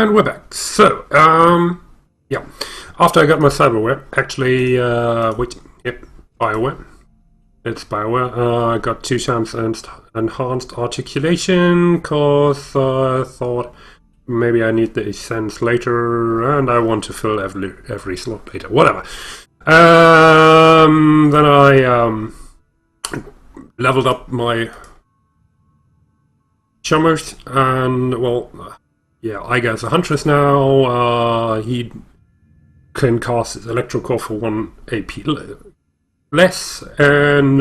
And we're back. So, yeah. After I got my cyberware, actually, Bioware. It's Bioware. I got 2 times enhanced articulation, because I thought maybe I need the essence later, and I want to fill every slot later. Whatever. Then I leveled up my Chummers, and, well, yeah, I guess a Huntress now. He can cast his Electrocore for 1 AP less, and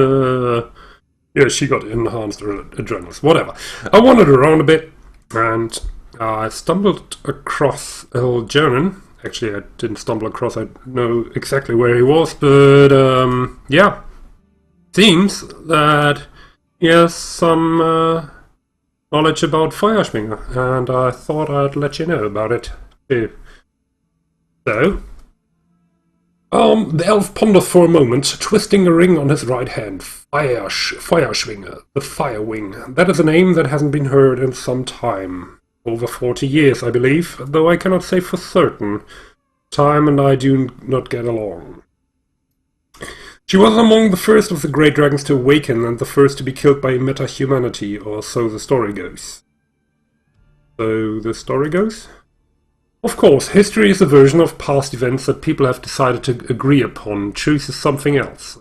yeah, she got enhanced adrenals. Whatever. I wandered around a bit, and I stumbled across Jonan. Actually, I didn't stumble across, I know exactly where he was, but yeah. Seems that he has some knowledge about Feuerschwinger, and I thought I'd let you know about it too. So, the elf pondered for a moment, twisting a ring on his right hand. Feuerschwinger, the Fire Wing. That is a name that hasn't been heard in some time. Over 40 years, I believe, though I cannot say for certain. Time and I do not get along. She was among the first of the great dragons to awaken and the first to be killed by meta-humanity, or so the story goes. So the story goes? Of course, history is a version of past events that people have decided to agree upon. Truth is something else.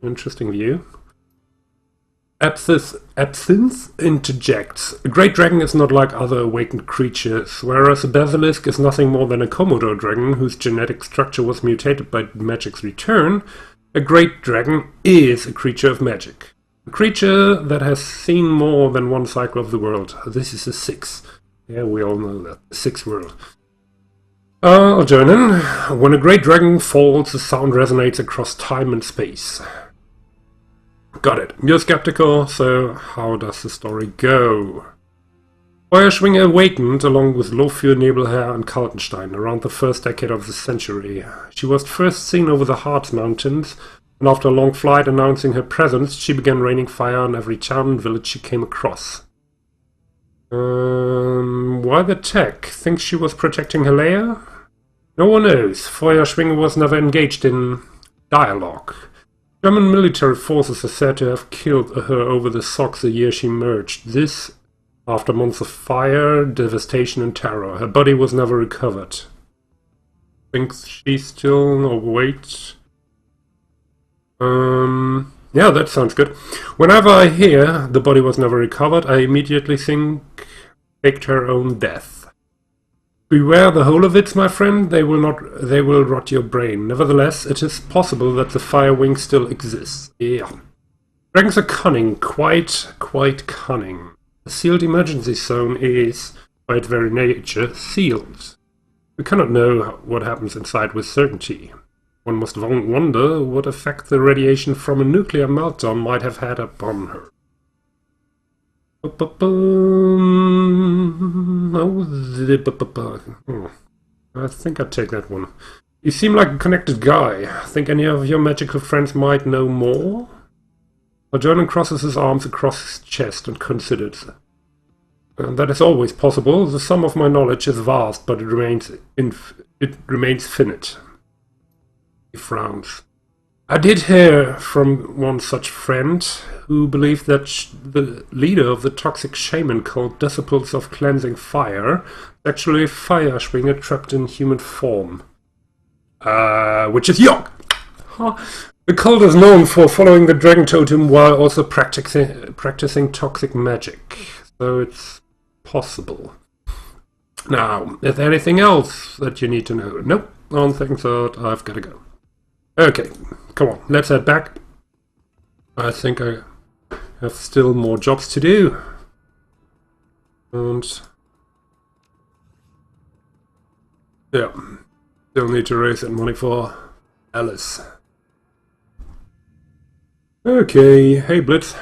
Interesting view. Absinthe interjects. A great dragon is not like other awakened creatures, whereas a basilisk is nothing more than a Komodo dragon whose genetic structure was mutated by magic's return. A great dragon is a creature of magic. A creature that has seen more than one cycle of the world. This is a 6. Yeah, we all know that. The 6th world. Algernon. When a great dragon falls, the sound resonates across time and space. Got it. You're skeptical, so how does the story go? Feuerschwinger awakened along with Lofür, Nebelherr and Kaltenstein around the first decade of the century. She was first seen over the Harz Mountains, and after a long flight announcing her presence, she began raining fire on every town and village she came across. Why the tech? Think she was protecting her lair? No one knows. Feuerschwinger was never engaged in dialogue. German military forces are said to have killed her over the Sox the year she merged. This after months of fire, devastation and terror. Her body was never recovered. Thinks she's still... Oh, wait. Yeah, that sounds good. Whenever I hear the body was never recovered, I immediately think faked her own death. Beware the Holovitz, my friend. They will rot your brain. Nevertheless, it is possible that the Fire Wing still exists. Yeah. Dragons are cunning, quite cunning. The sealed emergency zone is, by its very nature, sealed. We cannot know what happens inside with certainty. One must wonder what effect the radiation from a nuclear meltdown might have had upon her. I think I'd take that one. You seem like a connected guy. Think any of your magical friends might know more? Algernon crosses his arms across his chest and considers. That is always possible. The sum of my knowledge is vast, but it remains finite. He frowns. I did hear from one such friend who believed that the leader of the toxic shaman cult Disciples of Cleansing Fire is actually a Feuerschwinger trapped in human form. Which is York! Huh. The cult is known for following the dragon totem while also practicing toxic magic. So it's possible. Now, is there anything else that you need to know? Nope, I don't think so. I've got to go. Okay, come on, let's head back. I think I have still more jobs to do. And yeah, still need to raise that money for Alice. Okay, hey Blitz.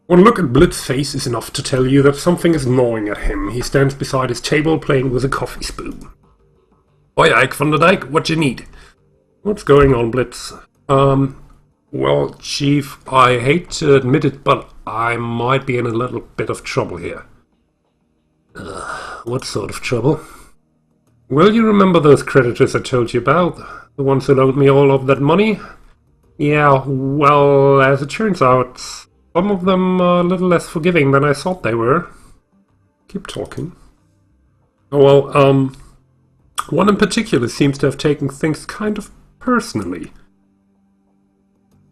One look at Blitz's face is enough to tell you that something is gnawing at him. He stands beside his table playing with a coffee spoon. Oi, Ike von der Deik, what you need? What's going on, Blitz? Well, Chief, I hate to admit it, but I might be in a little bit of trouble here. What sort of trouble? Well, you remember those creditors I told you about? The ones who owed me all of that money? Yeah, well, as it turns out, some of them are a little less forgiving than I thought they were. Keep talking. Oh, well, one in particular seems to have taken things kind of personally.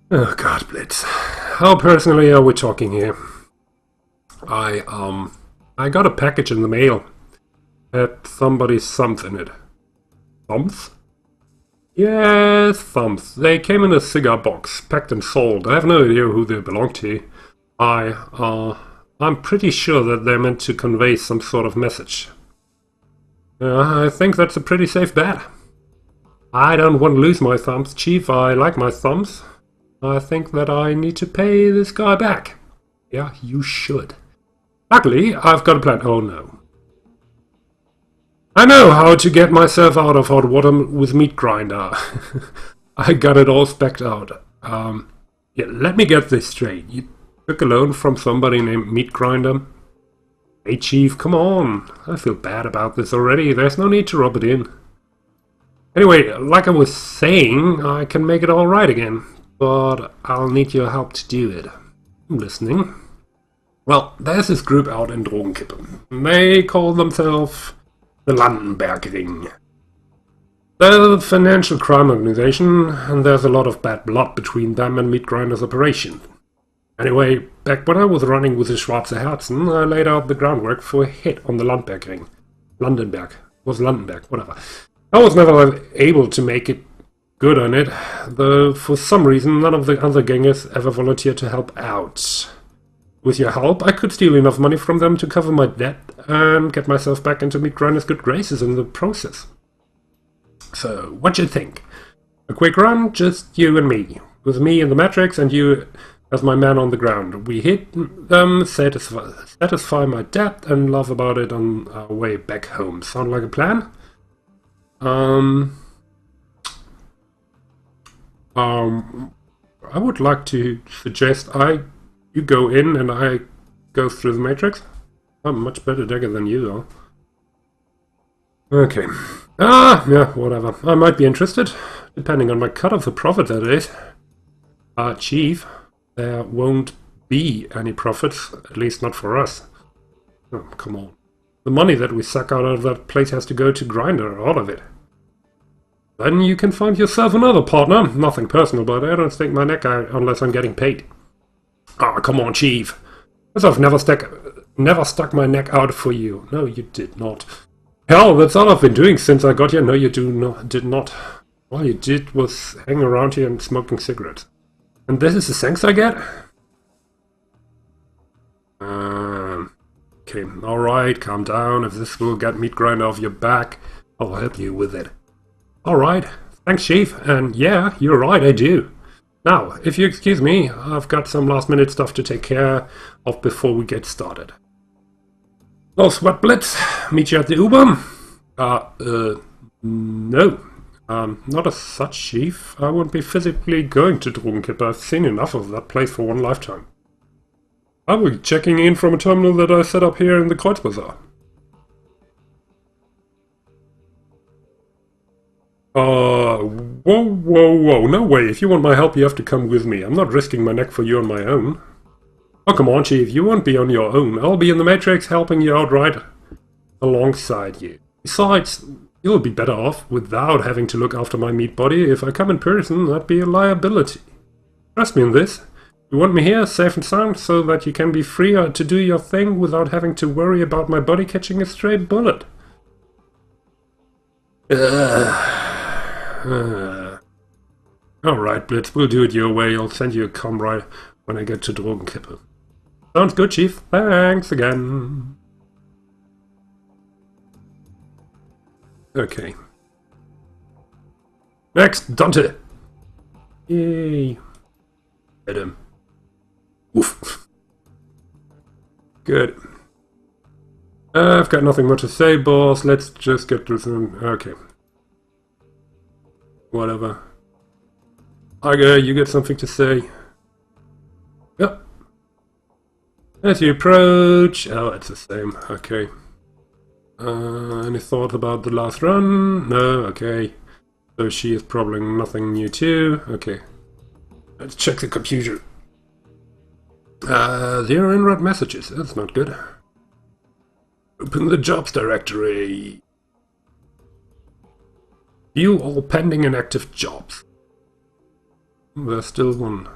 Oh god, Blitz. How personally are we talking here? I got a package in the mail. Had somebody's thumbs in it. Thumbs? Yes, thumbs. They came in a cigar box, packed and sold. I have no idea who they belong to. I'm pretty sure that they're meant to convey some sort of message. I think that's a pretty safe bet. I don't want to lose my thumbs, Chief. I like my thumbs. I think that I need to pay this guy back. Yeah, you should. Luckily, I've got a plan. Oh no. I know how to get myself out of hot water with meat grinder. I got it all specced out. Yeah, let me get this straight. You took a loan from somebody named Meat Grinder? Hey Chief, come on. I feel bad about this already. There's no need to rub it in. Anyway, like I was saying, I can make it all right again. But I'll need your help to do it. I'm listening. Well, there's this group out in Drogenkippe. They call themselves the Landenberg Ring. They're a financial crime organization, and there's a lot of bad blood between them and Meat Grinder's operation. Anyway, back when I was running with the Schwarze Herzen, I laid out the groundwork for a hit on the Landberg Ring. Landenberg. Was Landenberg, whatever. I was never able to make it good on it, though for some reason none of the other gangers ever volunteered to help out. With your help, I could steal enough money from them to cover my debt and get myself back into Meat Grinder's good graces in the process. So, what you think? A quick run, just you and me. With me in the Matrix and you as my man on the ground. We hit them, satisfy my debt, and laugh about it on our way back home. Sound like a plan? I would like to suggest you go in and I go through the Matrix. I'm a much better dagger than you are. Okay. Yeah, whatever. I might be interested, depending on my cut of the profit, that is. Chief, there won't be any profits, at least not for us. Oh, come on. The money that we suck out of that place has to go to Grinder, all of it. Then you can find yourself another partner. Nothing personal, but I don't stick my neck out unless I'm getting paid. Ah, come on, Chief. As I've never stuck my neck out for you. No, you did not. Hell, that's all I've been doing since I got here. No, you did not. All you did was hang around here and smoking cigarettes. And this is the thanks I get? Okay, alright, calm down. If this will get Meat Grinder off your back, I'll help you with it. Alright, thanks, Chief. And yeah, you're right, I do. Now, if you excuse me, I've got some last-minute stuff to take care of before we get started. Oh, Sweat Blitz, meet you at the Uber? No. Not as such, Chief. I won't be physically going to Drogenkippe. I've seen enough of that place for one lifetime. I will be checking in from a terminal that I set up here in the Kreuzbazaar. Whoa, no way. If you want my help, you have to come with me. I'm not risking my neck for you on my own. Oh, come on, Chief. You won't be on your own. I'll be in the Matrix helping you out right alongside you. Besides, you'll be better off without having to look after my meat body. If I come in person, that'd be a liability. Trust me on this. You want me here, safe and sound, so that you can be free to do your thing without having to worry about my body catching a stray bullet. Alright, Blitz, we'll do it your way. I'll send you a comm right when I get to Drogenkippe. Sounds good, Chief. Thanks again. Okay. Next, Dante. Yay. Hit him. Oof. Good. I've got nothing more to say, boss. Let's just get to some... Okay. Whatever. Okay, you got something to say? Yep. As you approach... Oh, it's the same. Okay. Any thoughts about the last run? No, okay. So she is probably nothing new too. Okay. Let's check the computer. There are unread messages. That's not good. Open the jobs directory. View all pending and active jobs. There's still one.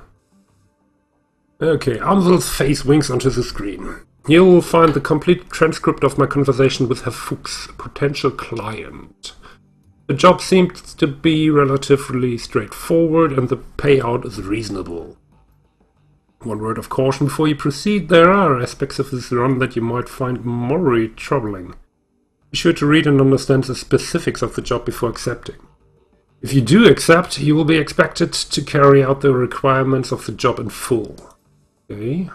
Okay, Amsel's face winks onto the screen. You'll find the complete transcript of my conversation with Herr Fuchs, a potential client. The job seems to be relatively straightforward and the payout is reasonable. One word of caution before you proceed, there are aspects of this run that you might find morally troubling. Be sure to read and understand the specifics of the job before accepting. If you do accept, you will be expected to carry out the requirements of the job in full. Okay.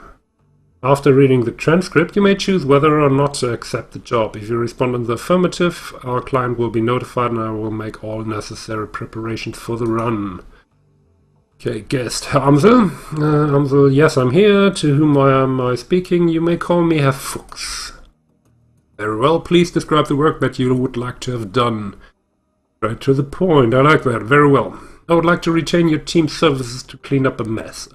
After reading the transcript, you may choose whether or not to accept the job. If you respond in the affirmative, our client will be notified and I will make all necessary preparations for the run. Okay, guest. Amsel? Amsel, yes, I'm here. To whom am I speaking? You may call me Herr Fuchs. Very well, please describe the work that you would like to have done. Right to the point, I like that. Very well. I would like to retain your team's services to clean up a mess.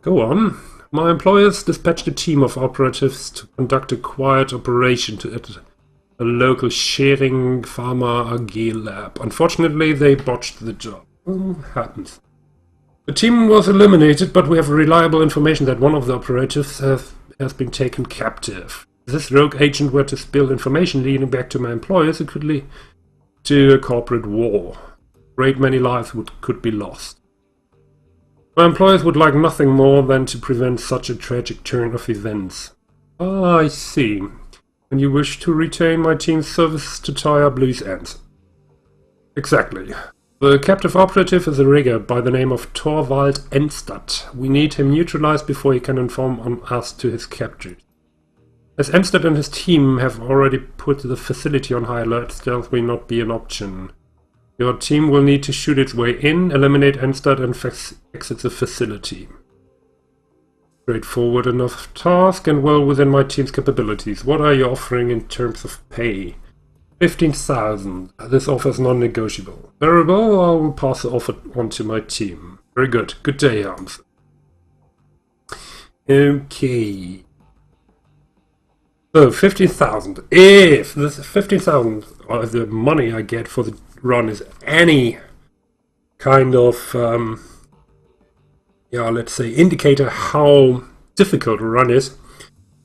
Go on. My employers dispatched a team of operatives to conduct a quiet operation at a local sharing pharma AG lab. Unfortunately, they botched the job. Happens. The team was eliminated, but we have reliable information that one of the operatives has been taken captive. If this rogue agent were to spill information leading back to my employers, it could lead to a corporate war. Great many lives could be lost. My employers would like nothing more than to prevent such a tragic turn of events. Ah, I see. And you wish to retain my team's service to tie up loose ends. Exactly. The captive operative is a rigger by the name of Torvald Enstadt. We need him neutralized before he can inform on us to his capture. As Enstadt and his team have already put the facility on high alert, stealth will not be an option. Your team will need to shoot its way in, eliminate Enstadt and exit the facility. Straightforward enough task and well within my team's capabilities. What are you offering in terms of pay? 15,000. This offer is non-negotiable. Very well, I will pass the offer on to my team. Very good. Good day, Arms. Okay. So, 15,000. If this 15,000, or the money I get for the run is any kind of, let's say, indicator how difficult a run is,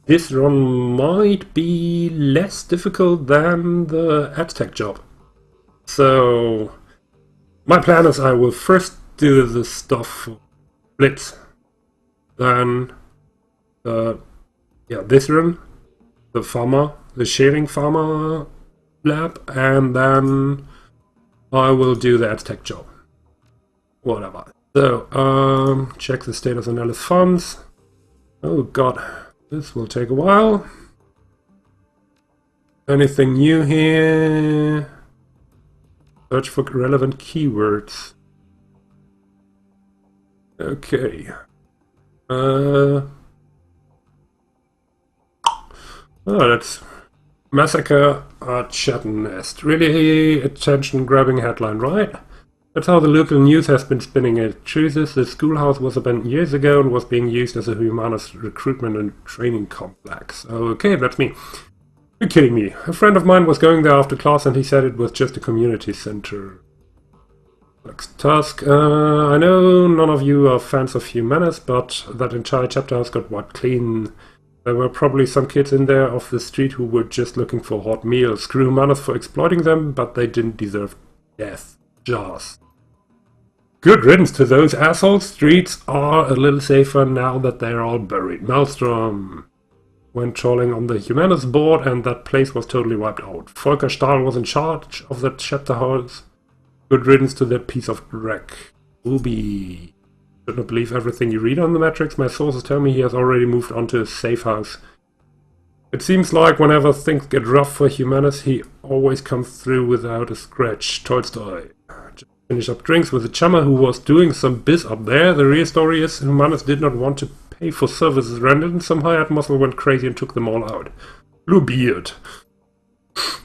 this run might be less difficult than the Aztec job. So, my plan is I will first do the stuff for Blitz, then, this run, the sharing pharma lab, and then I will do the Aztec job. Whatever. So, check the status analysis funds. Oh god, this will take a while. Anything new here? Search for relevant keywords. Okay. That's Massacre at Chatham Nest. Really attention-grabbing headline, right? That's how the local news has been spinning it. Truth is, the schoolhouse was abandoned years ago and was being used as a humanist recruitment and training complex. Okay, that's me. You're kidding me. A friend of mine was going there after class and he said it was just a community center. Next task. I know none of you are fans of humanist, but that entire chapter has got wiped clean. There were probably some kids in there off the street who were just looking for hot meals. Screw humanist for exploiting them, but they didn't deserve death. Just. Good riddance to those assholes. Streets are a little safer now that they're all buried. Maelstrom went trolling on the humanist board and that place was totally wiped out. Volker Stahl was in charge of that chapter house. Good riddance to that piece of wreck. Booby. Should not believe everything you read on the Matrix. My sources tell me he has already moved on to a safe house. It seems like whenever things get rough for Humanus, he always comes through without a scratch. Tolstoy. Just finished up drinks with a chummer who was doing some biz up there. The real story is Humanus did not want to pay for services rendered and some hired muscle went crazy and took them all out. Bluebeard.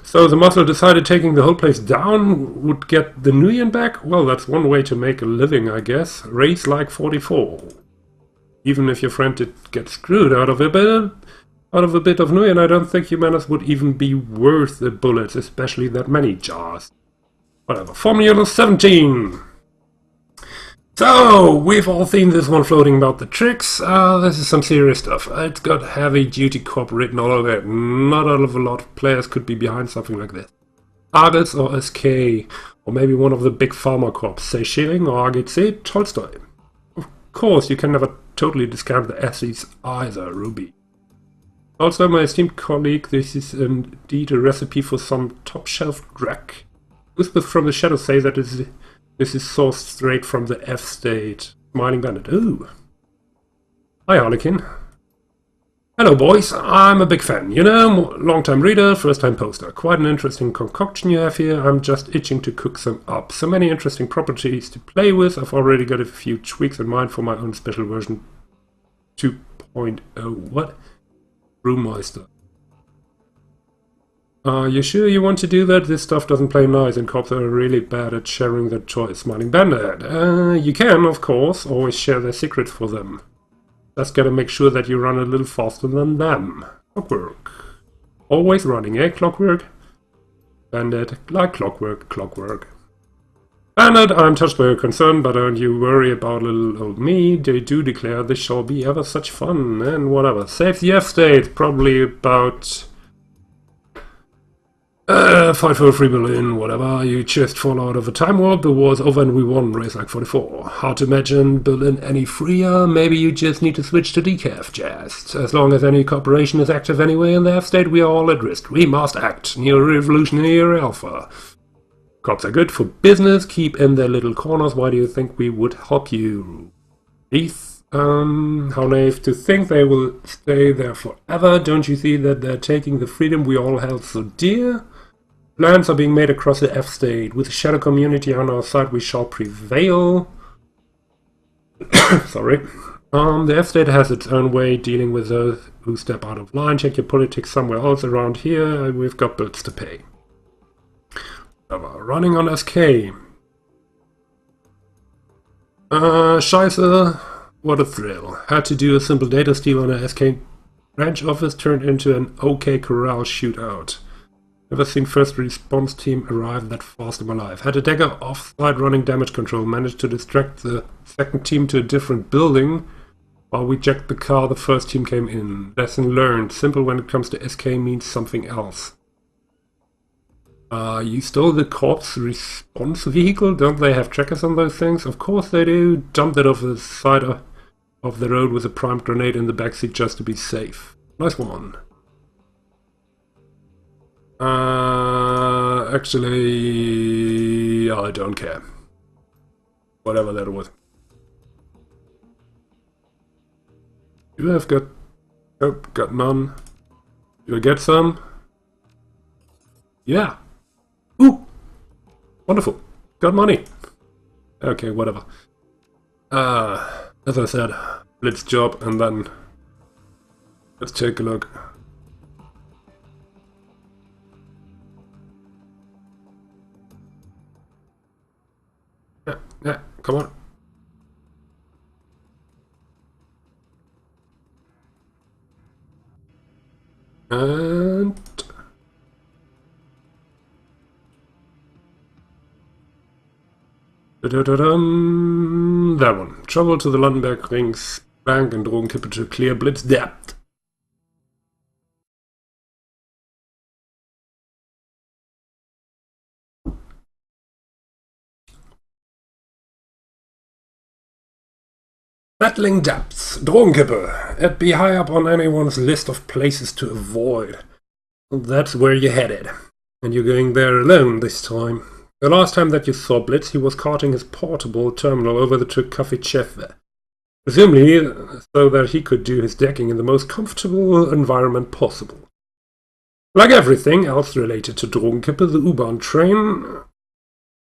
So the muscle decided taking the whole place down would get the Nguyen back? Well, that's one way to make a living, I guess. Race like 44. Even if your friend did get screwed out of a bit of Nguyen, I don't think Humanus would even be worth the bullets, especially that many jars. Whatever. Formula 17! So, we've all seen this one floating about the tricks. This is some serious stuff. It's got heavy-duty corp written all over it. Not a lot of players could be behind something like this. Argus or SK, or maybe one of the big pharma corps, say Schilling or AGC, Tolstoy. Of course, you can never totally discount the S's either, Ruby. Also, my esteemed colleague, this is indeed a recipe for some top-shelf drug. Whispers from the shadows say that this is sourced straight from the F-state. Smiling Bandit. Ooh. Hi, Harlequin. Hello, boys. I'm a big fan. You know, long-time reader, first-time poster. Quite an interesting concoction you have here. I'm just itching to cook some up. So many interesting properties to play with. I've already got a few tweaks in mind for my own special version 2.0. What? Brewmeister. Are you sure you want to do that? This stuff doesn't play nice, and cops are really bad at sharing their choice. Smiling Bandit. You can, of course, always share their secrets for them. Just gotta make sure that you run a little faster than them. Clockwork. Always running, eh, Clockwork? Bandit, like clockwork. Bandit, I'm touched by your concern, but don't you worry about little old me. They do declare this shall be ever such fun, and whatever. Save the F-state, probably about... fight for free Berlin, whatever. You just fall out of a time warp. The war's over and we won. Race like 44. Hard to imagine Berlin any freer. Maybe you just need to switch to decaf. Just as long as any corporation is active anyway in the F-state, we are all at risk. We must act. Neo-revolutionary alpha. Cops are good for business. Keep in their little corners. Why do you think we would help you? Heath? How naive to think they will stay there forever. Don't you see that they're taking the freedom we all held so dear? Plans are being made across the F-state. With the shadow community on our side, we shall prevail. Sorry. The F-state has its own way dealing with those who step out of line. Check your politics somewhere else around here. We've got bills to pay. Running on SK. Scheiße. What a thrill. Had to do a simple data steal on a SK branch office, turned into an OK Corral shootout. Never seen first response team arrive that fast in my life. Had a dagger offside running damage control. Managed to distract the second team to a different building. While we jacked the car, the first team came in. Lesson learned. Simple when it comes to SK means something else. You stole the corpse response vehicle? Don't they have trackers on those things? Of course they do. Dumped it off the side of the road with a primed grenade in the backseat just to be safe. Nice one. Actually, I don't care. Whatever that was. You have got... Oh, got none. Do I get some? Yeah. Ooh! Wonderful. Got money. Okay, whatever. As I said, Blitz job, and then... Let's take a look. Yeah, come on. And... That one. Travel to the Lundenberg Rings Bank and Drogenkippe to clear Blitz debt. Battling depths. Drogenkippe. It'd be high up on anyone's list of places to avoid. That's where you're headed. And you're going there alone this time. The last time that you saw Blitz, he was carting his portable terminal over the Trikaffi-Chef, presumably so that he could do his decking in the most comfortable environment possible. Like everything else related to Drogenkippe, the U-Bahn train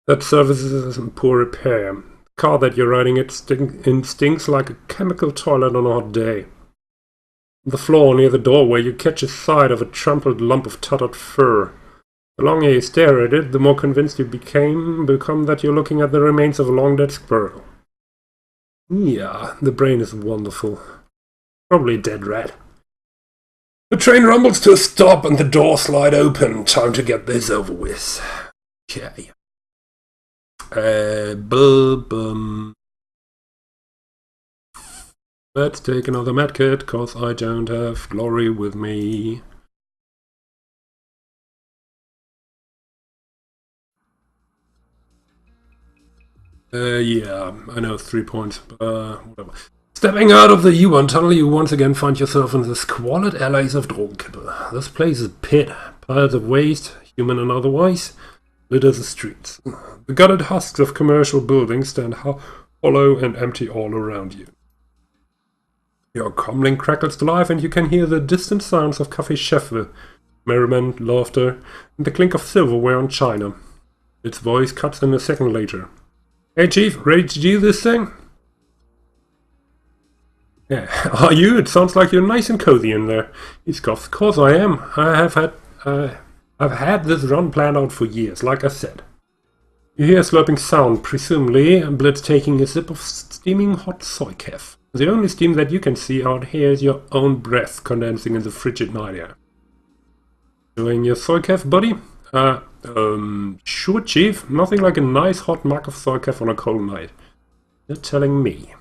that services is in poor repair. The car that you're riding it stinks like a chemical toilet on a hot day. On the floor near the doorway, you catch a sight of a trampled lump of tattered fur. The longer you stare at it, the more convinced you become that you're looking at the remains of a long-dead squirrel. Yeah, the brain is wonderful. Probably a dead rat. The train rumbles to a stop and the doors slide open. Time to get this over with. Okay. Let's take another medkit, cause I don't have glory with me. Yeah, I know, 3 points, whatever. Stepping out of the U1 tunnel, you once again find yourself in the squalid alleys of Dragonfall. This place is a pit. Piles of waste, human and otherwise, litter the streets. The gutted husks of commercial buildings stand hollow and empty all around you. Your comlink crackles to life and you can hear the distant sounds of Café Cheffe, merriment, laughter, and the clink of silverware on china. Its voice cuts in a second later. Hey Chief, ready to do this thing? Yeah, are you? It sounds like you're nice and cozy in there. He scoffs. Of course I am. I've had this run planned out for years, like I said. You hear a slurping sound, presumably Blitz taking a sip of steaming hot soy kef. The only steam that you can see out here is your own breath condensing in the frigid night air. Enjoying your soy kef, buddy? Sure, Chief. Nothing like a nice hot mug of soy kef on a cold night. You're telling me.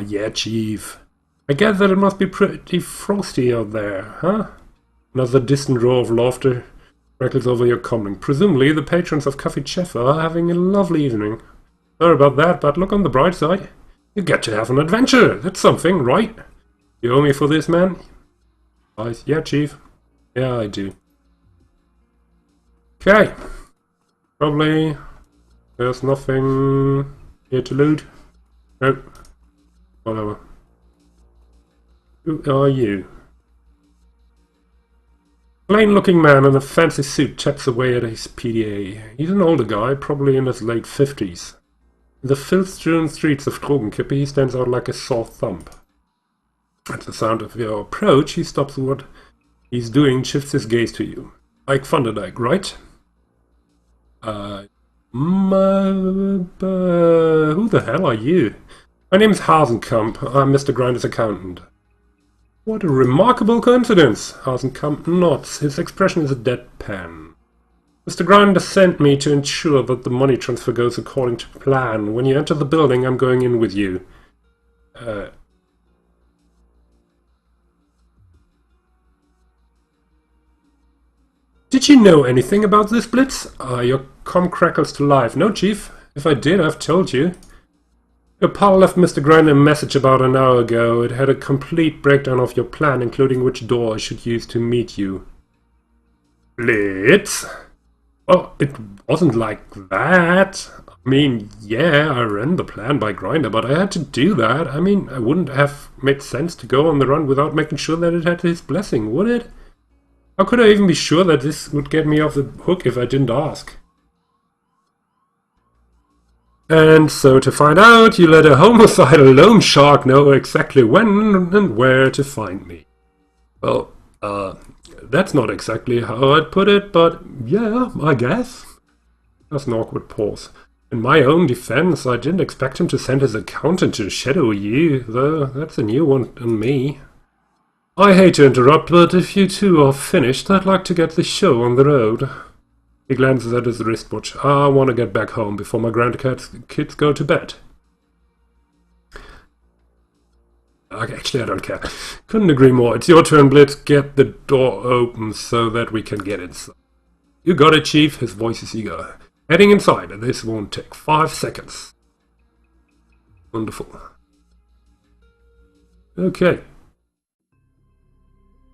Yeah, Chief. I guess that it must be pretty frosty out there, huh? Another distant roar of laughter crackles over your comlink. Presumably, the patrons of Café Cheffe are having a lovely evening. Sorry about that, but look on the bright side. You get to have an adventure. That's something, right? You owe me for this, man? Yeah, Chief. Yeah, I do. Okay. Probably there's nothing here to loot. Nope. Whatever. Who are you? Plain-looking man in a fancy suit taps away at his PDA. He's an older guy, probably in his late 50s. In the filth-strewn streets of Drogenkippe, he stands out like a sore thumb. At the sound of your approach, he stops what he's doing, shifts his gaze to you. Ike Deik, right? Who the hell are you? My name's Hasenkamp. I'm Mr. Grinder's accountant. What a remarkable coincidence! Hasenkamp nods. His expression is a deadpan. Mr. Grinder sent me to ensure that the money transfer goes according to plan. When you enter the building, I'm going in with you. Did you know anything about this, Blitz? Your comm crackles to life. No, Chief. If I did, I've told you. Your pal left Mr. Grinder a message about an hour ago. It had a complete breakdown of your plan, including which door I should use to meet you. Blitz? Well, it wasn't like that. I mean, yeah, I ran the plan by Grinder, but I had to do that. I mean, I wouldn't have made sense to go on the run without making sure that it had his blessing, would it? How could I even be sure that this would get me off the hook if I didn't ask? And so to find out, you let a homicidal loan shark know exactly when and where to find me. Well, that's not exactly how I'd put it, but yeah, I guess. That's an awkward pause. In my own defense, I didn't expect him to send his accountant to shadow you, though that's a new one on me. I hate to interrupt, but if you two are finished, I'd like to get the show on the road. He glances at his wristwatch. I want to get back home before my grandkids go to bed. Actually, I don't care. Couldn't agree more. It's your turn, Blitz. Get the door open so that we can get inside. You got it, Chief. His voice is eager. Heading inside. This won't take 5 seconds. Wonderful. Okay.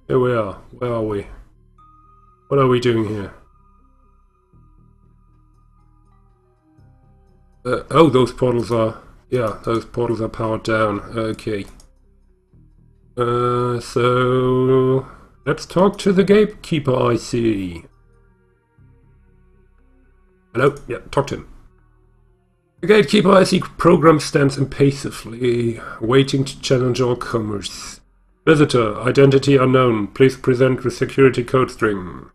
Here we are. Where are we? What are we doing here? Oh, those portals are... Yeah, those portals are powered down. Okay. So... Let's talk to the gatekeeper, I see. Hello? Yeah, talk to him. The gatekeeper, I see, program stands impassively, waiting to challenge all comers. Visitor, identity unknown. Please present with security code string.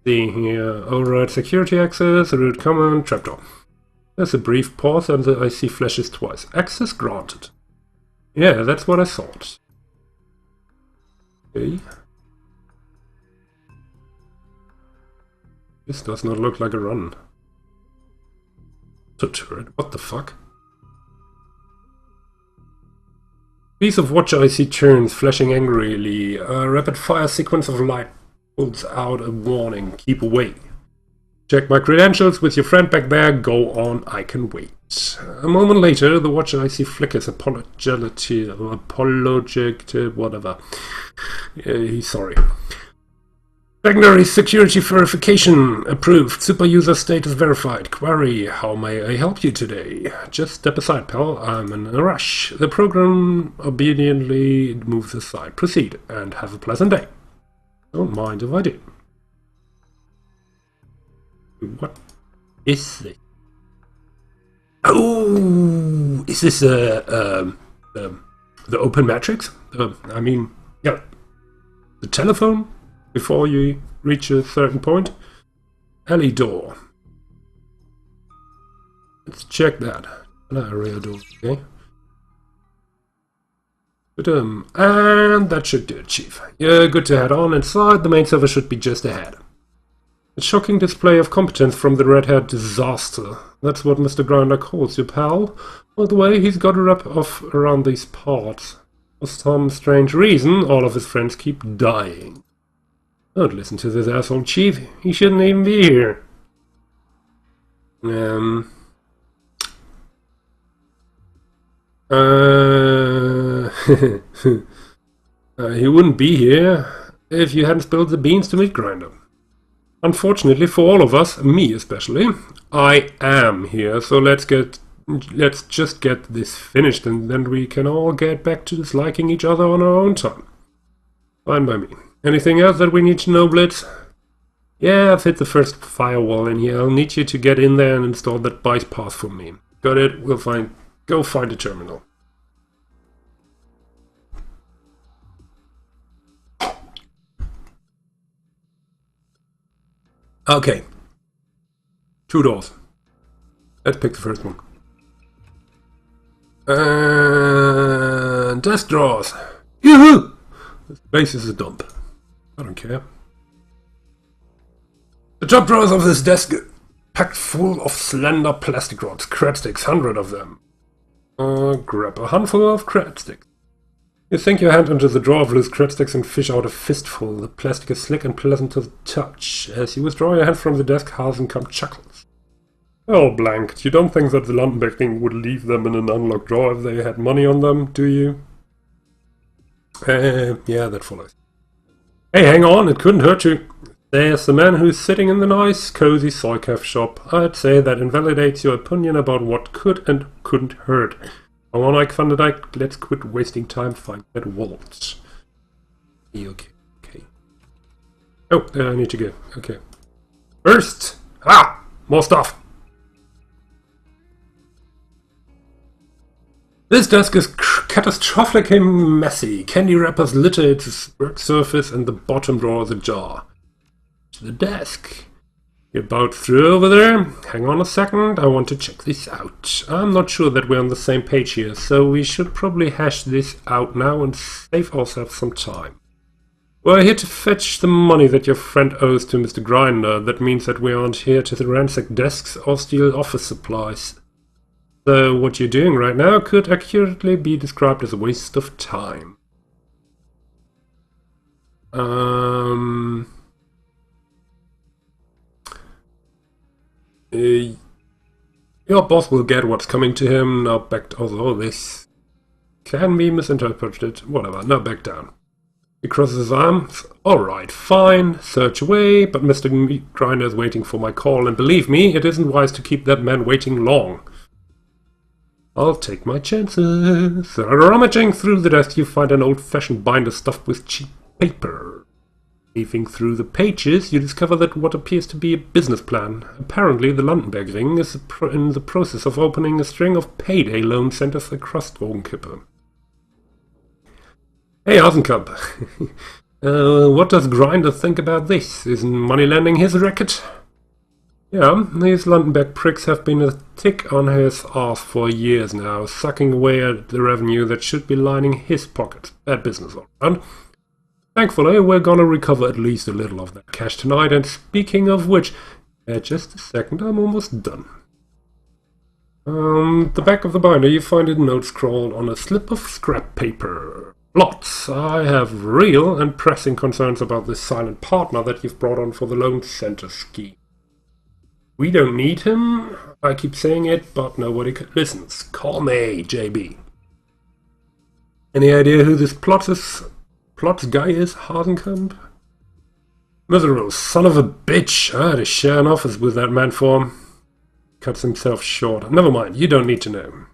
See here. Override security access, root command, trapdoor. There's a brief pause and the IC flashes twice. Access granted. Yeah, that's what I thought. Okay. This does not look like a run. It's a turret. What the fuck? Piece of watch IC turns, flashing angrily. A rapid-fire sequence of light pulls out a warning. Keep away. Check my credentials with your friend back there. Go on, I can wait. A moment later, the watch IC flickers. Apologetic, whatever. He's sorry. Secondary security verification approved. Super user status verified. Query, how may I help you today? Just step aside, pal. I'm in a rush. The program obediently moves aside. Proceed and have a pleasant day. Don't mind if I do. What is this? Oh, is this the open matrix? I mean, yeah, the telephone before you reach a certain point. Alley door. Let's check that. An area door, okay. And that should do it, Chief. You're good to head on inside. The main server should be just ahead. A shocking display of competence from the red-haired disaster. That's what Mr. Grinder calls you, pal. By the way, he's got a rep off around these parts. For some strange reason, all of his friends keep dying. Don't listen to this asshole, Chief. He shouldn't even be here. He wouldn't be here if you hadn't spilled the beans to meet Grinder. Unfortunately for all of us, me especially, I am here, so let's just get this finished and then we can all get back to disliking each other on our own time. Fine by me. Anything else that we need to know, Blitz? Yeah, I've hit the first firewall in here. I'll need you to get in there and install that bypass for me. Got it? Go find a terminal. Okay. 2 doors. Let's pick the first one. And desk drawers. Yahoo! This place is a dump. I don't care. The top drawers of this desk packed full of slender plastic rods, cred sticks, 100 of them. Grab a handful of cred sticks. You sink your hand into the drawer of loose cred sticks and fish out a fistful. The plastic is slick and pleasant to the touch. As you withdraw your hand from the desk, Hasenkamp chuckles. Oh, blank. You don't think that the Landenberg thing would leave them in an unlocked drawer if they had money on them, do you? Yeah, that follows. Hey, hang on, it couldn't hurt you. There's the man who's sitting in the nice, cozy soy calf shop. I'd say that invalidates your opinion about what could and couldn't hurt. Come on, Ike van der Dyke, let's quit wasting time, find that waltz. Okay. Oh, I need to go. Okay. First! More stuff! This desk is catastrophically messy. Candy wrappers litter its work surface and the bottom drawer is ajar. To the desk. You're about through over there? Hang on a second, I want to check this out. I'm not sure that we're on the same page here, so we should probably hash this out now and save ourselves some time. We're here to fetch the money that your friend owes to Mr. Grinder. That means that we aren't here to ransack desks or steal office supplies. So what you're doing right now could accurately be described as a waste of time. Your boss will get what's coming to him. Now back to, although this can be misinterpreted. Whatever, now back down. He crosses his arms. Alright, fine, search away, but Mr. Grinder is waiting for my call, and believe me, it isn't wise to keep that man waiting long. I'll take my chances. Rummaging through the desk, you find an old-fashioned binder stuffed with cheap paper. Leafing through the pages, you discover that what appears to be a business plan. Apparently, the Landenberg ring is in the process of opening a string of payday loan centers across Drogenkippe. Hey, Hasenkamp. What does Grinder think about this? Isn't money lending his racket? Yeah, these Londonbeck pricks have been a tick on his ass for years now, sucking away at the revenue that should be lining his pocket. Bad business all around. Thankfully, we're gonna recover at least a little of that cash tonight, and speaking of which, just a second, I'm almost done. The back of the binder, you find a note scrawled on a slip of scrap paper. Lots. I have real and pressing concerns about this silent partner that you've brought on for the loan center scheme. We don't need him. I keep saying it, but nobody listens. Call me, JB. Any idea who this Plotz guy is, Hasenkamp? Miserable son of a bitch. I had to share an office with that man for... Cuts himself short. Never mind, you don't need to know.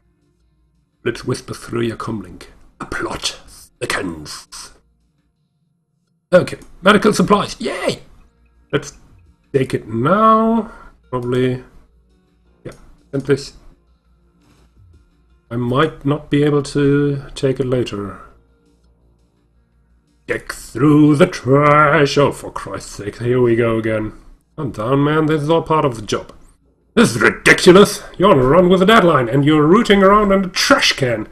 Let's whisper through your comlink. A plot thickens. Okay, medical supplies. Yay! Let's take it now. Probably... Yeah, and this... I might not be able to take it later. Get through the trash! Oh, for Christ's sake, here we go again. Calm down, man, this is all part of the job. This is ridiculous! You're on a run with a deadline, and you're rooting around in a trash can!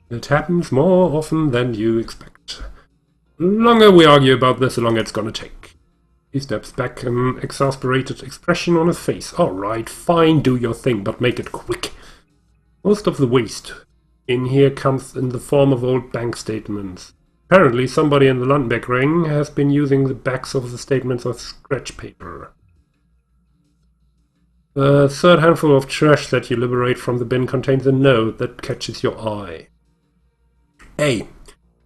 It happens more often than you expect. The longer we argue about this, the longer it's gonna take. He steps back, an exasperated expression on his face. Alright, fine, do your thing, but make it quick. Most of the waste in here comes in the form of old bank statements. Apparently, somebody in the Lundbeck ring has been using the backs of the statements as scratch paper. The third handful of trash that you liberate from the bin contains a note that catches your eye. Hey,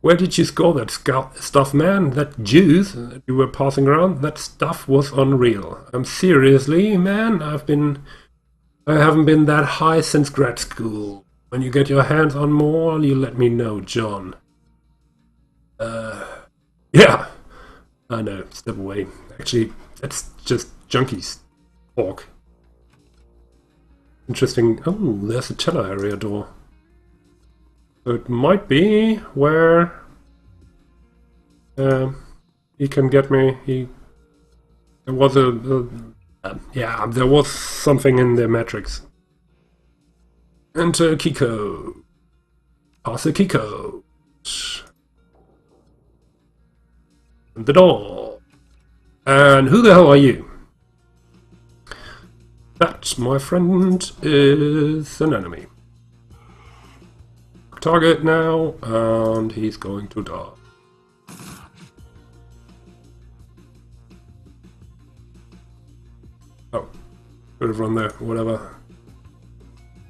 where did you score that stuff, man? That juice that you were passing around? That stuff was unreal. Seriously, man, I haven't been that high since grad school. When you get your hands on more, you let me know, John. Yeah, I know, step away. Actually, that's just junkies talk. Interesting. Oh, there's a cellar area door. So it might be where he can get me. There was yeah, there was something in the matrix. Enter Kiko. Pass a Kiko. The door. And who the hell are you? That, my friend, is an enemy. Target now, and he's going to die. Oh, could have run there, whatever.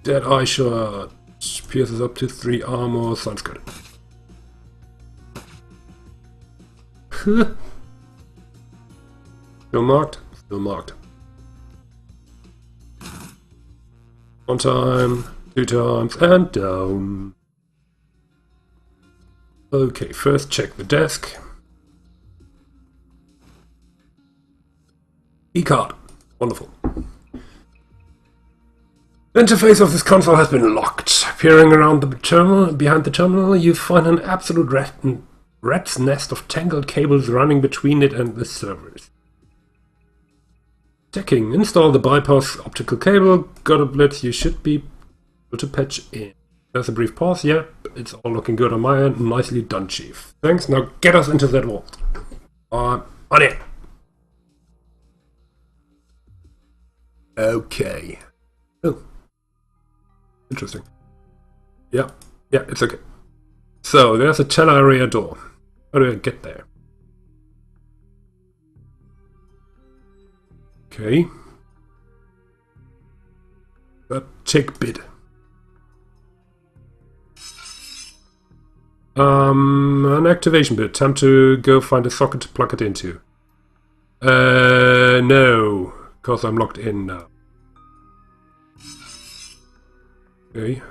Dead eye shot. Pierces up to 3 armor, sounds good. Still marked? Still marked. 1 time, 2 times, and down. Okay, first check the desk. E-card. Wonderful. The interface of this console has been locked. Peering around the terminal, behind the terminal, you find an absolute rat's nest of tangled cables running between it and the servers. Checking. Install the bypass optical cable. Got a Blitz. You should be able to patch in. There's a brief pause. Yep, it's all looking good on my end. Nicely done, Chief. Thanks. Now get us into that vault. On it. Okay. Oh. Interesting. Yeah, it's okay. So, there's a cellar area door. How do I get there? Okay. Check bid. An activation bit. Time to go find a socket to plug it into. No, because I'm locked in now. Okay.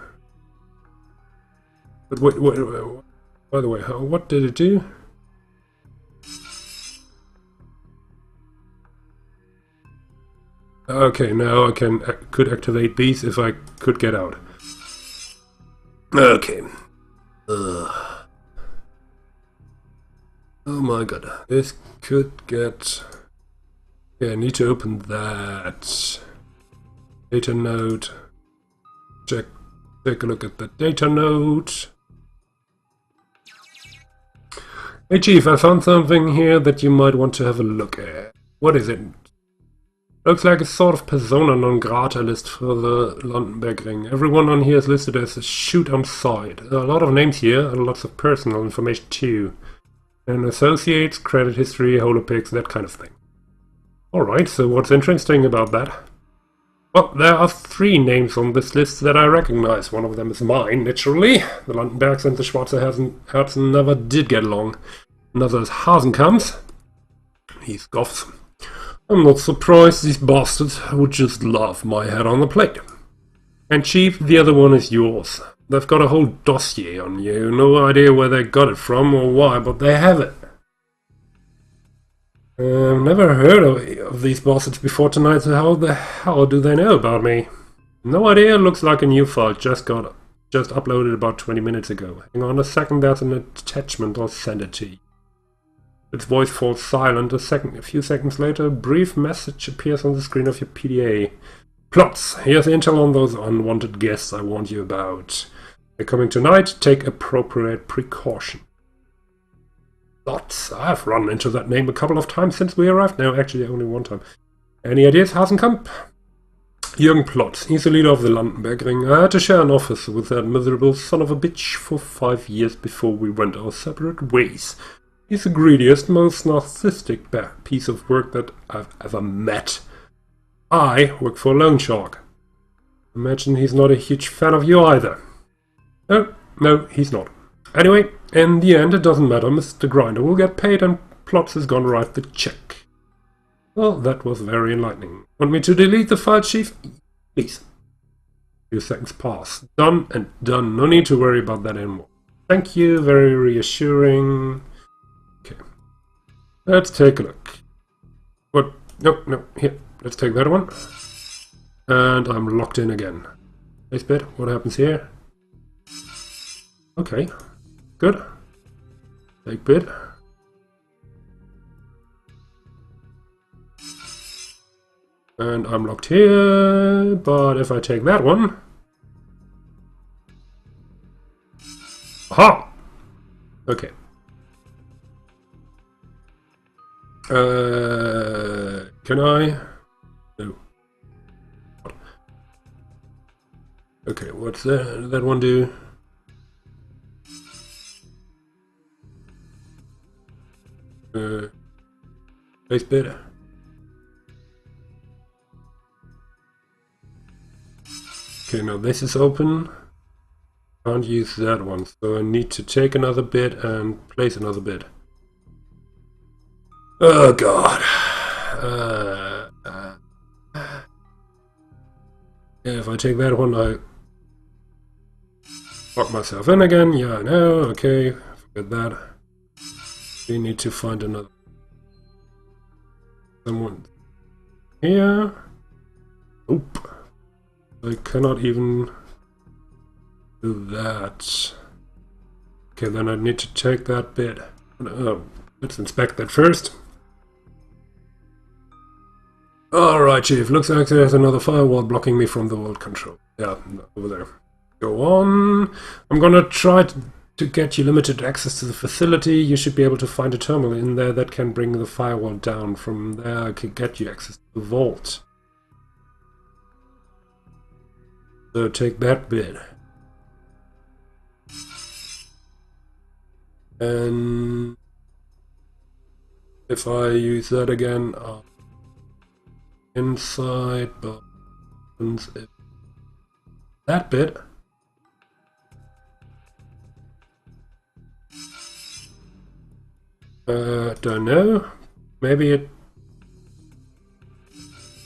But wait, by the way, what did it do? Okay, now I could activate these if I could get out. Okay. Oh my god, this could get... Yeah, I need to open that data node. Take a look at the data node. Hey Chief, I found something here that you might want to have a look at. What is it? Looks like a sort of persona non grata list for the London ring. Everyone on here is listed as a shoot on sight. A lot of names here and lots of personal information too. And associates, credit history, holopics, that kind of thing. Alright, so what's interesting about that? Well, there are 3 names on this list that I recognize. One of them is mine, naturally. The Landenbergs and the Schwarzer Herzen never did get along. Another is Hasenkamp's. He scoffs. I'm not surprised these bastards would just love my head on the plate. And Chief, the other one is yours. They've got a whole dossier on you. No idea where they got it from or why, but they have it. I've never heard of these bastards before tonight, so how the hell do they know about me? No idea, looks like a new file just uploaded about 20 minutes ago. Hang on a second, there's an attachment, I'll send it to you. Its voice falls silent. A few seconds later, a brief message appears on the screen of your PDA. Plots. Here's intel on those unwanted guests I warned you about. They're coming tonight. Take appropriate precaution. Plots. I've run into that name a couple of times since we arrived. No, actually only one time. Any ideas, Hasenkamp? Jürgen Plotz. He's the leader of the Landenberg ring. I had to share an office with that miserable son of a bitch for 5 years before we went our separate ways. He's the greediest, most narcissistic piece of work that I've ever met. I work for a loan shark. Imagine he's not a huge fan of you either. No, he's not. Anyway, in the end, it doesn't matter. Mr. Grinder will get paid and Plotz is gonna write the check. Well, that was very enlightening. Want me to delete the file, Chief? Please. A few seconds pass. Done and done. No need to worry about that anymore. Thank you, very reassuring. Okay. Let's take a look. What? No, here. Let's take that one. And I'm locked in again. Nice bit. What happens here? Okay. Good. Take bit. And I'm locked here, but if I take that one... Aha! Okay. Can I? No. Okay, what's that one do? Base bit. Okay, now this is open. Can't use that one, so I need to take another bit and place another bit. Oh god. Yeah, if I take that one, I lock myself in again. Yeah, I know. Okay, forget that. We need to find another someone here. Nope. I cannot even do that. Okay, then I need to take that bit. Let's inspect that first. Alright, Chief. Looks like there's another firewall blocking me from the world control. Yeah, over there. Go on. I'm gonna try to get you limited access to the facility. You should be able to find a terminal in there that can bring the firewall down. From there I can get you access to the vault. So take that bit. And if I use that again, inside, but that bit. Don't know. Maybe it.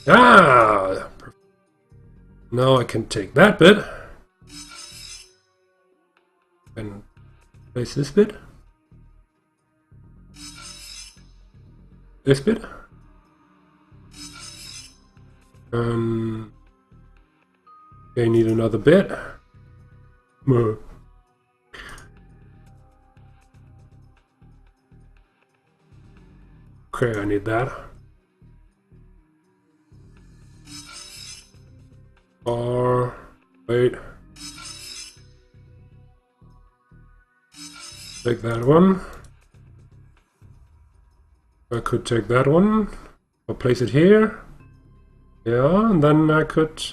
Ah! Now I can take that bit and place this bit. This bit. Okay, need another bit. Okay, I need that. Or... wait. Take that one. I could take that one. Or place it here. Yeah, and then I could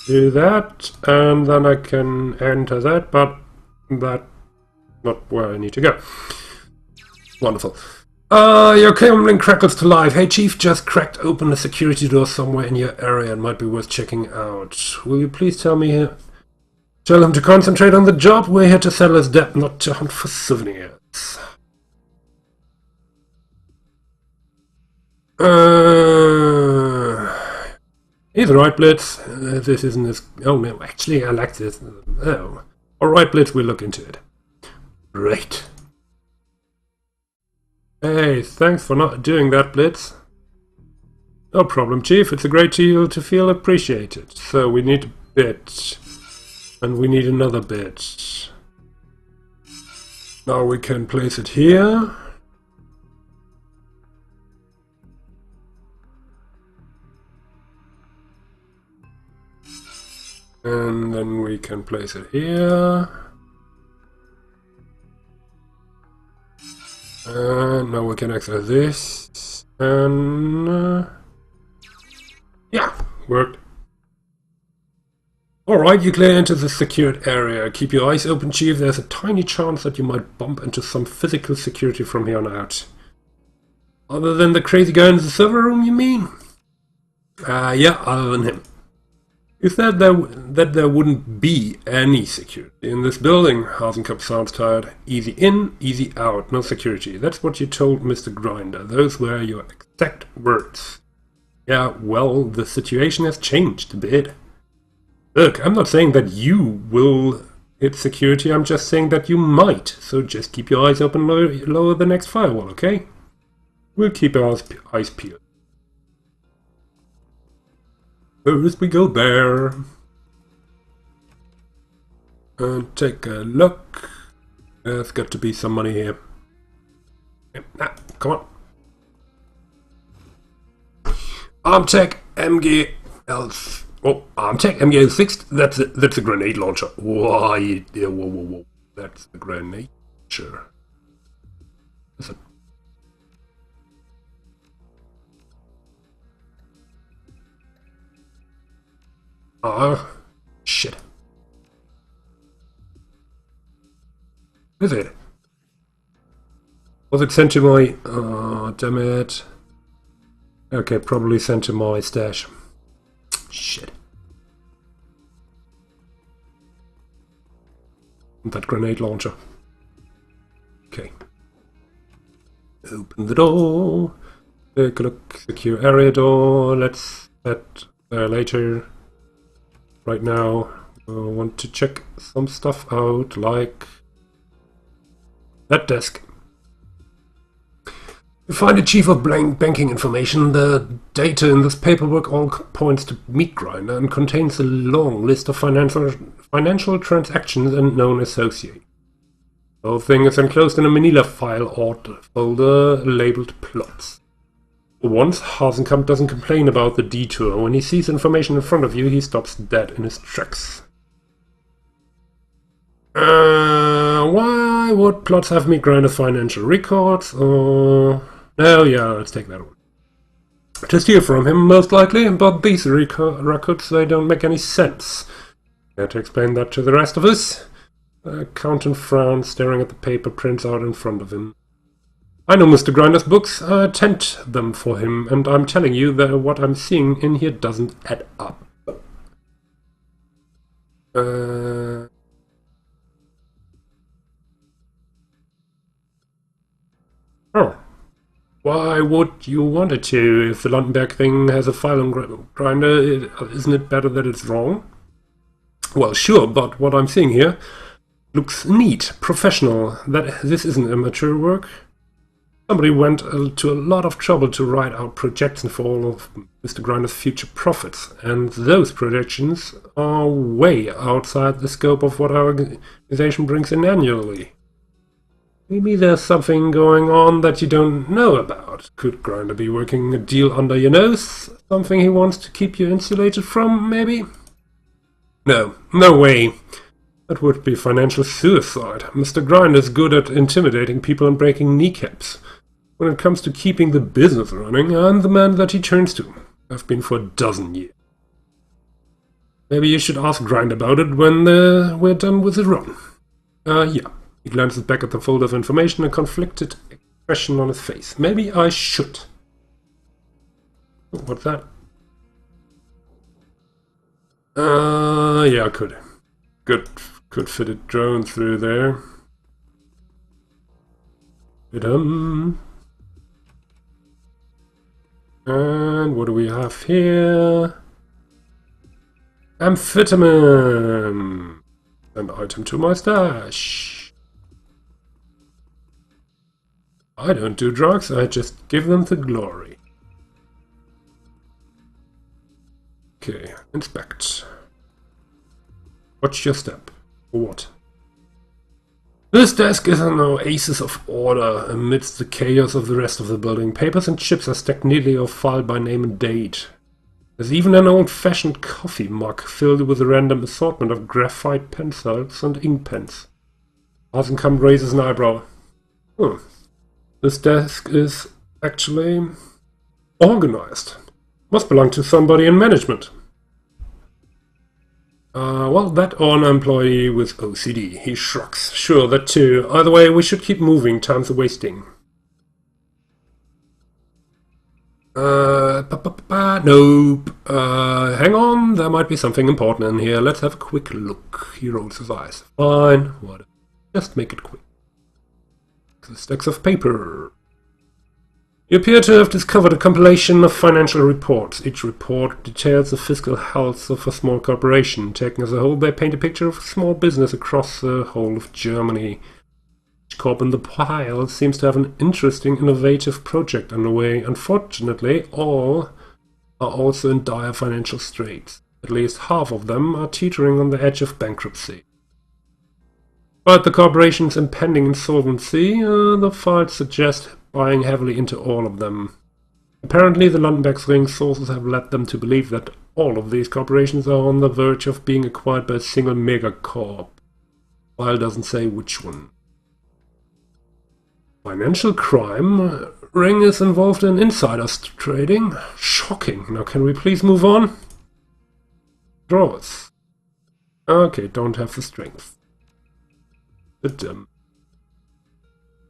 do that. And then I can enter that, but that's not where I need to go. Wonderful. Your coming crackles to life. Hey Chief, just cracked open a security door somewhere in your area and might be worth checking out. Will you please tell him to concentrate on the job? We're here to settle his debt, not to hunt for souvenirs. He's right, Blitz. This isn't as... oh no, actually I like this. Oh. Alright, Blitz, we'll look into it. Great. Hey, thanks for not doing that, Blitz. No problem, Chief. It's a great deal to feel appreciated. So we need a bit. And we need another bit. Now we can place it here. And then we can place it here. And now we can access this, and yeah, worked. Alright, you clear into the secured area. Keep your eyes open, Chief. There's a tiny chance that you might bump into some physical security from here on out. Other than the crazy guy in the server room, you mean? Yeah, other than him. You said that there wouldn't be any security in this building. Hasenkamp sounds tired. Easy in, easy out, no security. That's what you told Mr. Grinder. Those were your exact words. Yeah, well, the situation has changed a bit. Look, I'm not saying that you will hit security, I'm just saying that you might. So just keep your eyes open, lower the next firewall, okay? We'll keep our eyes peeled. First we go there and take a look. There's got to be some money here. Nah, come on. Armtech MG Armtech MG6. That's a grenade launcher. Why? Whoa. That's a grenade launcher. That's a shit. Is it? Was it sent to my... oh, damn it. Okay, probably sent to my stash. Shit. That grenade launcher. Okay. Open the door. Take a look. Secure area door. Let's set there later. Right now, I want to check some stuff out, like that desk. You find a chief of banking information. The data in this paperwork all points to Meat Grinder and contains a long list of financial transactions and known associates. The whole thing is enclosed in a manila file or folder labeled plots. For once, Hasenkamp doesn't complain about the detour. When he sees information in front of you, he stops dead in his tracks. Why would plots have Meat Grinder financial records? Oh yeah, let's take that one. To steal from him, most likely, but these records, they don't make any sense. Care to explain that to the rest of us? The accountant frowns, staring at the paper prints out in front of him. I know Mr. Grinder's books. I attend them for him, and I'm telling you that what I'm seeing in here doesn't add up. Oh. Why would you want it to? If the Lundenberg thing has a file on Grinder, isn't it better that it's wrong? Well, sure, but what I'm seeing here looks neat, professional. That this isn't amateur work. Somebody went to a lot of trouble to write out projections for all of Mr. Grinder's future profits, and those projections are way outside the scope of what our organization brings in annually. Maybe there's something going on that you don't know about. Could Grinder be working a deal under your nose? Something he wants to keep you insulated from, maybe? No, no way. That would be financial suicide. Mr. Grinder's good at intimidating people and breaking kneecaps. When it comes to keeping the business running, I'm the man that he turns to. I've been for a dozen years. Maybe you should ask Grind about it when we're done with the run. Yeah. He glances back at the folder of information, a conflicted expression on his face. Maybe I should. What's that? Yeah, I could. Could fit a drone through there. And what do we have here? Amphetamine! An item to my stash. I don't do drugs, I just give them the glory. Okay, inspect. Watch your step. For what? This desk is an oasis of order amidst the chaos of the rest of the building. Papers and chips are stacked neatly or filed by name and date. There's even an old-fashioned coffee mug filled with a random assortment of graphite pencils and ink pens. Hasenkamp raises an eyebrow. This desk is actually organized. Must belong to somebody in management. Well, that or an employee with OCD. He shrugs. Sure, that too. Either way, we should keep moving. Time's wasting. Nope. Hang on. There might be something important in here. Let's have a quick look. He rolls his eyes. Fine. Whatever. Just make it quick. The stacks of paper. You appear to have discovered a compilation of financial reports. Each report details the fiscal health of a small corporation. Taken as a whole, they paint a picture of a small business across the whole of Germany. Each corp in the pile seems to have an interesting, innovative project underway. Unfortunately, all are also in dire financial straits. At least half of them are teetering on the edge of bankruptcy. But the corporation's impending insolvency, the files suggest buying heavily into all of them. Apparently, the Landenbergsring sources have led them to believe that all of these corporations are on the verge of being acquired by a single megacorp. File doesn't say which one. Financial crime? Ring is involved in insiders trading? Shocking. Now can we please move on? Drawers. Okay, don't have the strength. But,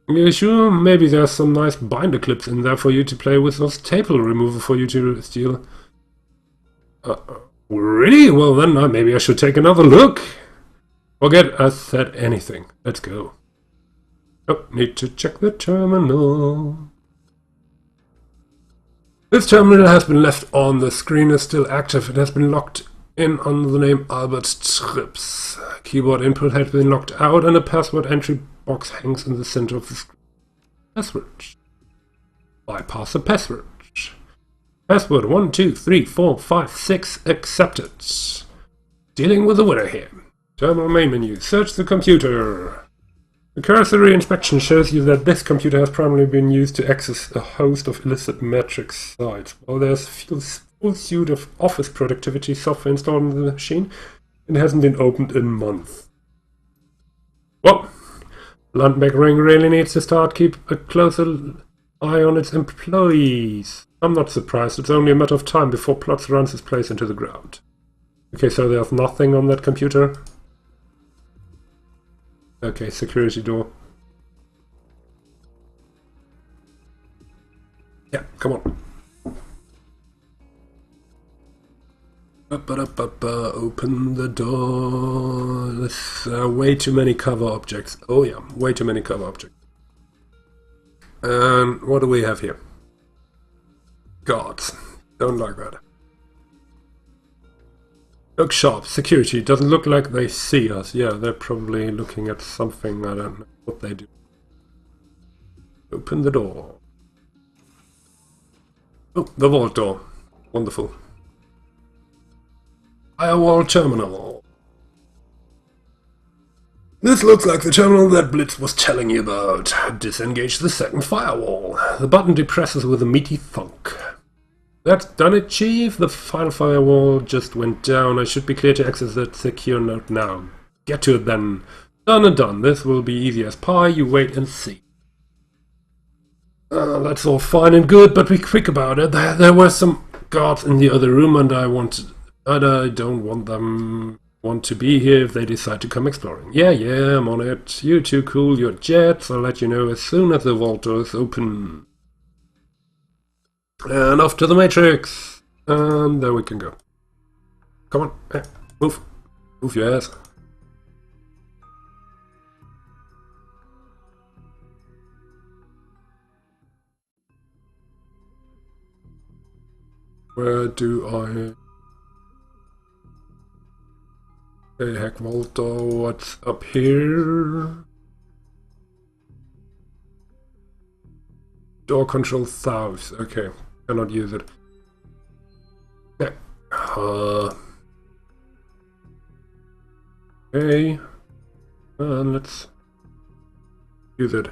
you sure? Maybe there's some nice binder clips in there for you to play with, or staple remover for you to steal. Really? Well then, maybe I should take another look. Forget I said anything. Let's go. Oh, need to check the terminal. This terminal has been left on. The screen is still active. It has been locked in under the name Albert Trips. Keyboard input has been locked out and a password entry box hangs in the center of the screen. Password. Bypass the password. Password 123456 accepted. Dealing with the winner here. Terminal main menu. Search the computer. The cursory inspection shows you that this computer has primarily been used to access a host of illicit metrics sites. While there's a full suite of office productivity software installed on the machine, it hasn't been opened in months. Well, Landenbergsring really needs to start keep a closer eye on its employees. I'm not surprised. It's only a matter of time before Plotz runs his place into the ground. Okay, so there's nothing on that computer. Okay, security door. Yeah, come on. Open the door. There's way too many cover objects. Oh yeah, way too many cover objects. And what do we have here? Guards. Don't like that. Look sharp. Security. Doesn't look like they see us. Yeah, they're probably looking at something. I don't know what they do. Open the door. Oh, the vault door. Wonderful. Firewall terminal. This looks like the terminal that Blitz was telling you about. Disengage the second firewall. The button depresses with a meaty thunk. That's done it, Chief. The final firewall just went down. I should be clear to access that secure node now. Get to it then. Done and done. This will be easy as pie. You wait and see. That's all fine and good, but be quick about it. There were some guards in the other room, and I don't want to be here if they decide to come exploring. Yeah, I'm on it. You two cool your jets. I'll let you know as soon as the vault doors open. And off to the Matrix. And there we can go. Come on, hey, move. Move your ass. Where do I... Hey, heck, Volto, what's up here? Door control south. Okay, cannot use it. Yeah. Okay. And let's use it.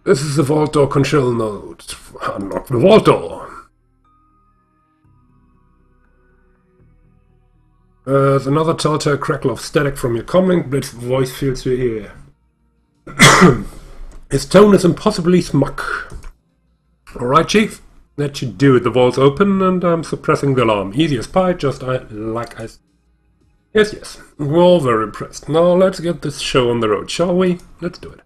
This is the vault door control node. Unlock the vault door. There's another telltale crackle of static from your comlink. Blitz voice fills your ear. His tone is impossibly smug. Alright, Chief. That should do it. The vault's open and I'm suppressing the alarm. Easy as pie, just like I... Yes. We're all very impressed. Now let's get this show on the road, shall we? Let's do it.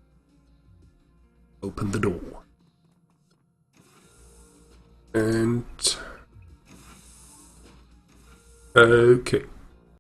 Open the door. And... Okay.